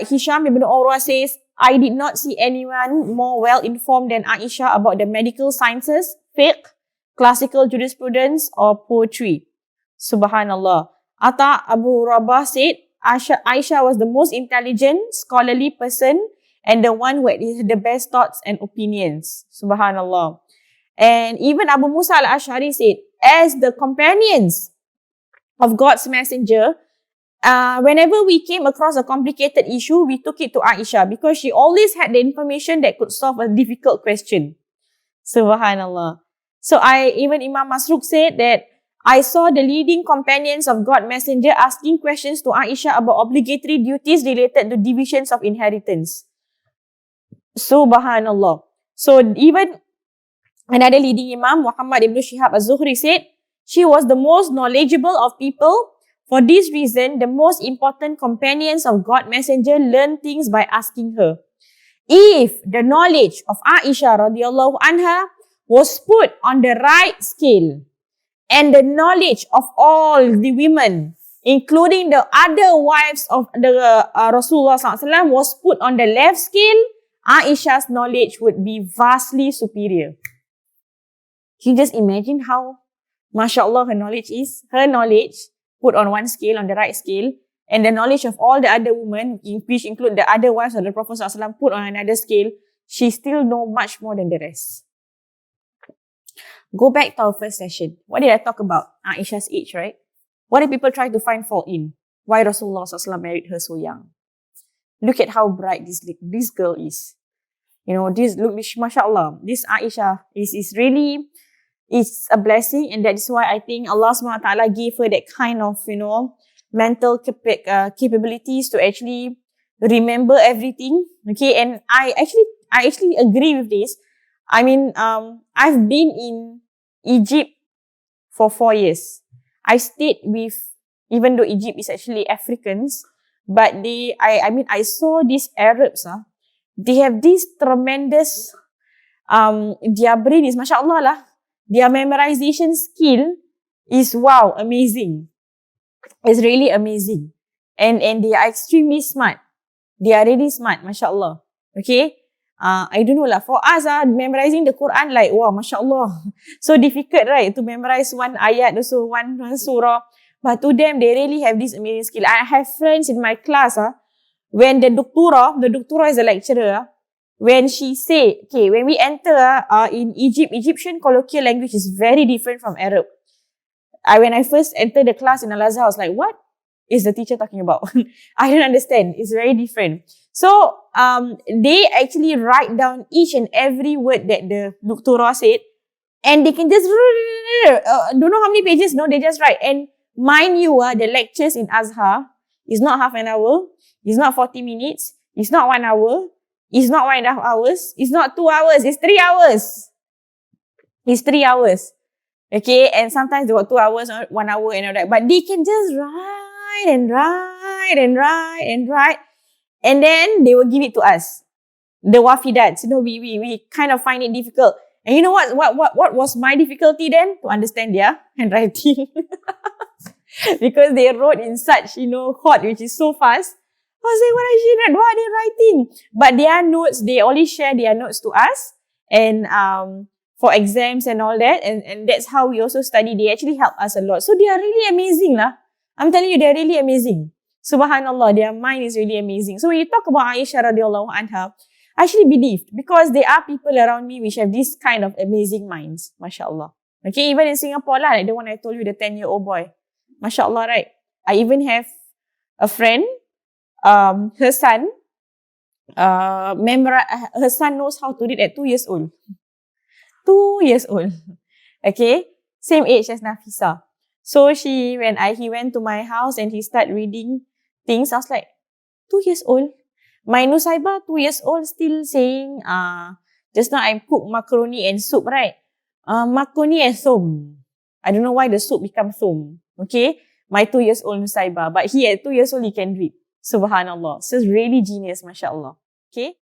Hisham ibn Urwa says, I did not see anyone more well informed than Aishah about the medical sciences, fiqh, classical jurisprudence, or poetry. Subhanallah. Ata Abu Rabah said, Aishah was the most intelligent, scholarly person and the one who had the best thoughts and opinions. Subhanallah. And even Abu Musa al-Ash'ari said, as the companions of God's messenger, whenever we came across a complicated issue, we took it to Aishah because she always had the information that could solve a difficult question. Subhanallah. So even Imam Masruq said that I saw the leading companions of God Messenger asking questions to Aishah about obligatory duties related to divisions of inheritance. Subhanallah. So even another leading Imam, Muhammad ibn Shihab az-Zuhri said, she was the most knowledgeable of people. For this reason, the most important companions of God Messenger learned things by asking her. If the knowledge of Aisha radiallahu anha was put on the right scale, and the knowledge of all the women, including the other wives of the Rasulullah SAW, was put on the left scale, Aisha's knowledge would be vastly superior. Can you just imagine how, mashallah, her knowledge is? Her knowledge put on one scale, on the right scale, and the knowledge of all the other women, which include the other wives of the Prophet ﷺ, put on another scale, she still know much more than the rest. Go back to our first session. What did I talk about? Aisha's age, right? What did people try to find fault in? Why Rasulullah ﷺ married her so young? Look at how bright this girl is. You know, mashallah, this Aisha is really, it's a blessing, and that is why I think Allah subhanahu wa ta'ala gave her that kind of, mental capabilities to actually remember everything. Okay, and I actually agree with this. I mean, I've been in Egypt for 4 years. I stayed with, even though Egypt is actually Africans, but I saw these Arabs, they have this tremendous, their brain is, mashallah lah, their memorization skill is, wow, amazing. It's really amazing. And they are extremely smart. They are really smart, mashallah. Okay? I don't know lah. For us, memorizing the Quran, like, wow, mashallah. So difficult, right? To memorize one ayat, also one surah. But to them, they really have this amazing skill. I have friends in my class, when the doctora is a lecturer, when she say, okay, when we enter in Egypt, Egyptian colloquial language is very different from Arab. When I first entered the class in Al-Azhar, I was like, what is the teacher talking about? I don't understand. It's very different. So, they actually write down each and every word that the doctora said, and they can just, don't know how many pages, no, they just write. And mind you, the lectures in Azhar is not half an hour, it's not 40 minutes, it's not 1 hour, it's not 1.5 hours, it's not 2 hours, it's 3 hours. It's 3 hours. Okay, and sometimes they got 2 hours, 1 hour and all that. But they can just write and write and write and write. And then they will give it to us. The wafidats. We kind of find it difficult. And you know what was my difficulty then? To understand their handwriting. Because they wrote in such, hot, which is so fast. I was like, what are they writing? But their notes, they only share their notes to us. And, for exams and all that. And that's how we also study. They actually help us a lot. So they are really amazing lah. I'm telling you, they're really amazing. Subhanallah, their mind is really amazing. So when you talk about Aisha radiallahu anha, I actually believed, because there are people around me which have this kind of amazing minds. MashaAllah. Okay, even in Singapore lah, like the one I told you, the 10-year-old boy. MashaAllah, right? I even have a friend, her son knows how to read at 2 years old. 2 years old. Okay? Same age as Nafisa. So when he went to my house and he started reading things, I was like, 2 years old? My Nusaibah, 2 years old, still saying, just now I cooked macaroni and soup, right? Macaroni and thom. I don't know why the soup become thom. Okay? My 2 years old Nusaibah. But he at 2 years old, he can read. Subhanallah. So it's really genius, mashallah. Okay?